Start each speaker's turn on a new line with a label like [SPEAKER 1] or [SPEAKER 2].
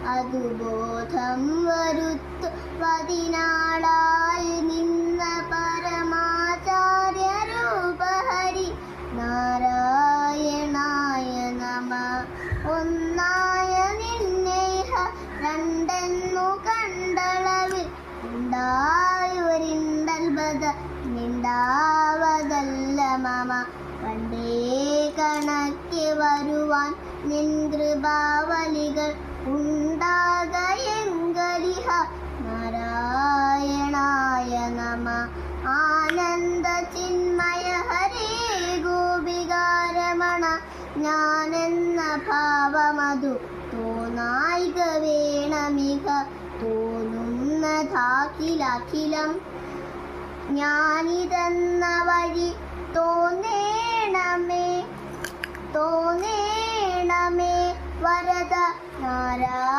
[SPEAKER 1] അതുബോധം വരുത്തു പതിനാളായി നിന്ന പരമാചാര്യ രൂപഹരി നാരായണായ നമ. ഒന്നായ നിന്നേഹ രണ്ടെന്നു കണ്ടളവിൽ ഉണ്ടായൊരിണ്ടൽബത നിണ്ടാവതല്ല മമ. പണ്ടേ കണക്ക് വരുവാൻ നിൻ കൃപാവലികൾ ഉണ്ടാകയെങ്കലിഹ നാരായണായ നമ. ആനന്ദ ചിന്മയ ഹരേ ഗോപികാരമണ ഞാനെന്ന ഭാവമതു തോന്നായിക വേണമിക തോന്നുന്നതാഖിലഖിലം ഞാനിതെന്ന വഴി തോന്നേണമേ വരദ നാരായണ.